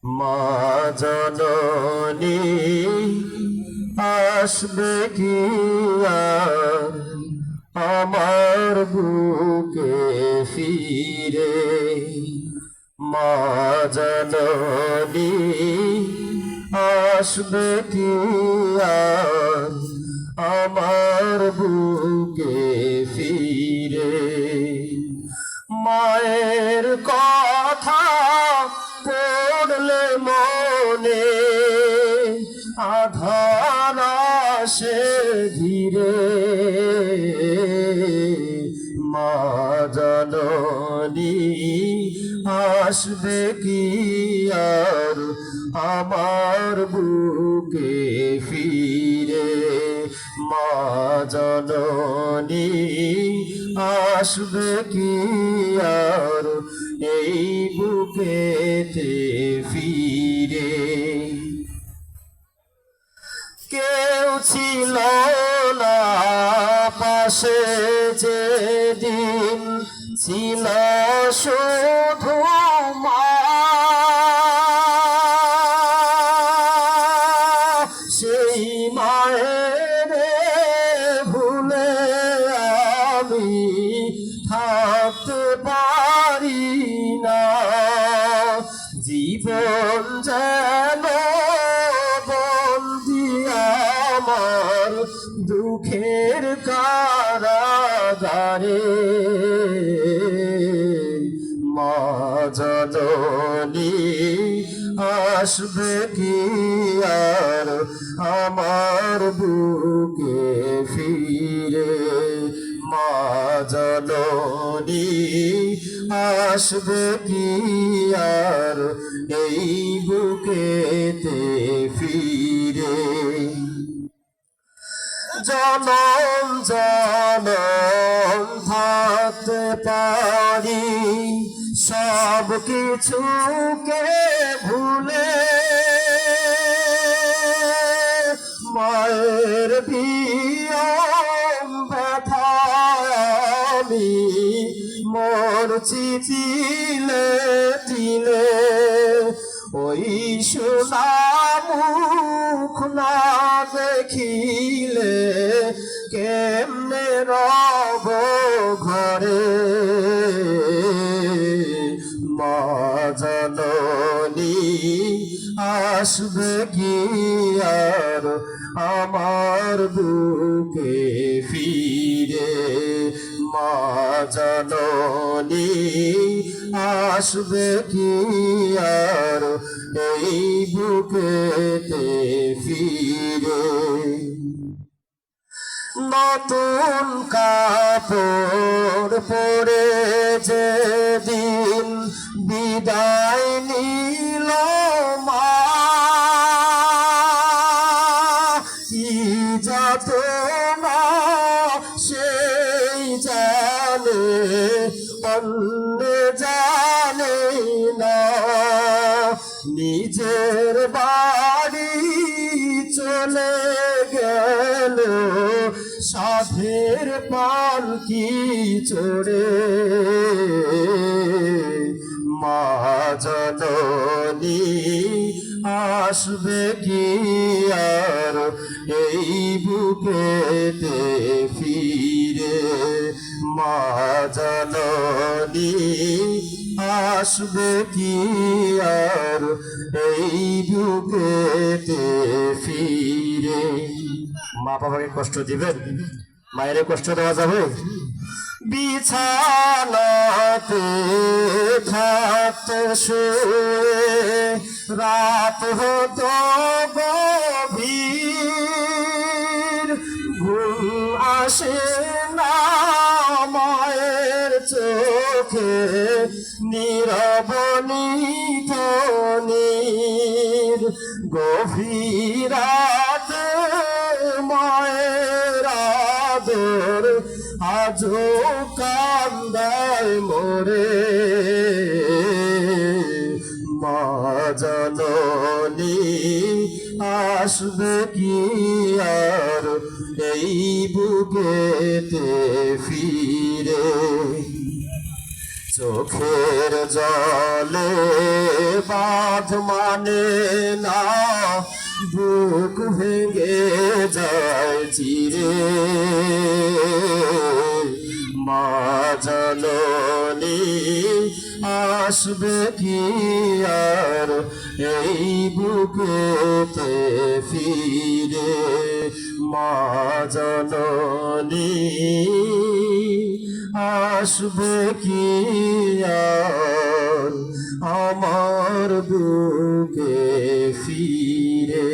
মা জননী আসবে কি আর আমার বুকে ফিরে? মা জননী আসবে কি আর আমার বুকে ফিরে? মায়ের কথা পড়লে মনে আধার আসে ধীরে। মা জননী আসবে কি আর আমার বুকে ফিরে? মা জননী আসবে কি আর এই বুকেতে ফিরে? কেউ ছিল না পাশে যেদিন ছিল শুধু মা। সেই মায়ের ভুলে আমি থাকতে পারি না। জীবন যেন বন্দি আমার দুঃখের কারাগারে। মা জননী আসবে কি আর আমার বুকে ফিরে? মা জননী আসবে কি আর এই বুকেতে ফিরে? জনম জনম থাকতে পারি সব কিছুকে ভুলে। মায়ের বিয়োগ ব্যথা আমি মরছি তিলে তিলে। ওই সোনা মুখ না দেখিলে কেমনে রব ঘরে? মা জননী আসবে কি আর আমার বুকে ফিরে? মা জননী আসবে কি আর এই বুকেতে ফিরে? নতুন কাপড় পরে যেদিন বিদায় নিল মা, কি যাতনা সেই জানে অন্য জানে না। নিজের বাড়ি চলে গেল সাধের পালকি চড়ে। মা জননী আসবে কি আর এই বুকেতে ফিরে? মা জননী আসবে কি আর এই বুকেতে ফিরে? মা বাবাকে কষ্ট দিবেন? মায়ের কষ্ট দেওয়া যাবে? বিছানাতে থাকতে শুয়ে রাত হতো গভীর, ঘুম আসে না মায়ের চোখে নীরব নিধনের। গভীর রাতে মায়ের আদর আজও কান্দায় মোরে। মা জননী আসবে কি আর এই বুকেতে ফিরে? চোখের জলে বাঁধ মানে না, বুক ভেঙে যায় চিরে। মা জননী আসবে কি আর এই বুকেতে ফিরে? মা জননী আসবে কি আর আমার বুকে ফিরে?